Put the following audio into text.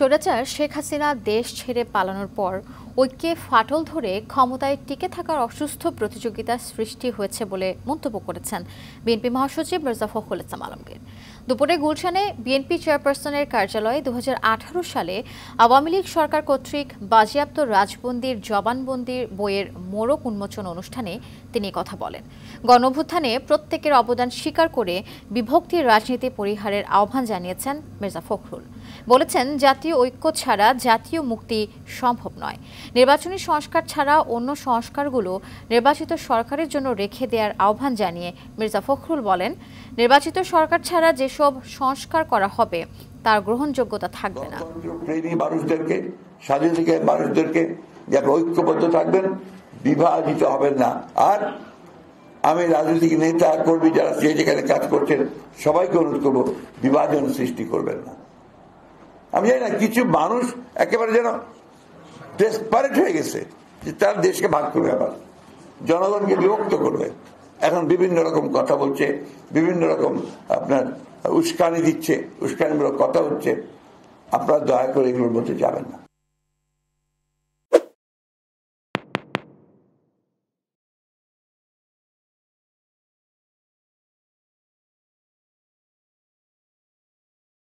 স্বৈরাচার শেখ হাসিনা দেশ ছেড়ে পালানোর পর ঐক্যে ফাটল ধরে ক্ষমতায় টিকে থাকার অসুস্থ প্রতিযোগিতা সৃষ্টি হয়েছে বলে মন্তব্য করেছেন বিএনপি মহাসচিব মির্জা ফখরুল ইসলাম আলমগীর। দুপুরে গুলশানে বিএনপি চেয়ারপারসনের কার্যালয়ে ২০১৮ সালে আওয়ামী লীগ সরকার কর্তৃক বাজেয়াপ্ত রাজবন্দির জবানবন্দির বইয়ের মোড়ক উন্মোচন অনুষ্ঠানে তিনি কথা বলেন। গণঅভ্যুত্থানে প্রত্যেকের অবদান স্বীকার করে বিভক্তির রাজনীতি পরিহারের আহ্বান জানিয়েছেন মির্জা ফখরুল। বলেছেন, জাতীয় ঐক্য ছাড়া জাতীয় মুক্তি সম্ভব নয়। নির্বাচনী সংস্কার ছাড়া অন্য সংস্কারগুলো নির্বাচিত সরকারের জন্য রেখে দেওয়ার আহ্বান জানিয়ে মির্জা ফখরুল বলেন, নির্বাচিত সরকার ছাড়া যেসব সংস্কার করা হবে তার গ্রহণযোগ্যতা থাকবে না। প্রেমী মানুষদেরকে, স্বাধীনতাকে মানুষদেরকে ঐক্যবদ্ধ থাকবেন, বিভাজিত হবেন না। আর আমি রাজনৈতিক নেতা কর্মী যারা যেখানে কাজ করছেন সবাইকে অনুরোধ করবো, বিভাজন সৃষ্টি করবেন না। আমি জানি না, কিছু মানুষ একেবারে যেন ডেসপারেট হয়ে গেছে যে তার দেশকে ভাগ করবে, আবার জনগণকে বিভক্ত করবে। এখন বিভিন্ন রকম কথা বলছে, বিভিন্ন রকম আপনার উস্কানি দিচ্ছে, উস্কানিমূলক কথা হচ্ছে। আপনারা দয়া করে এগুলোর মধ্যে যাবেন না।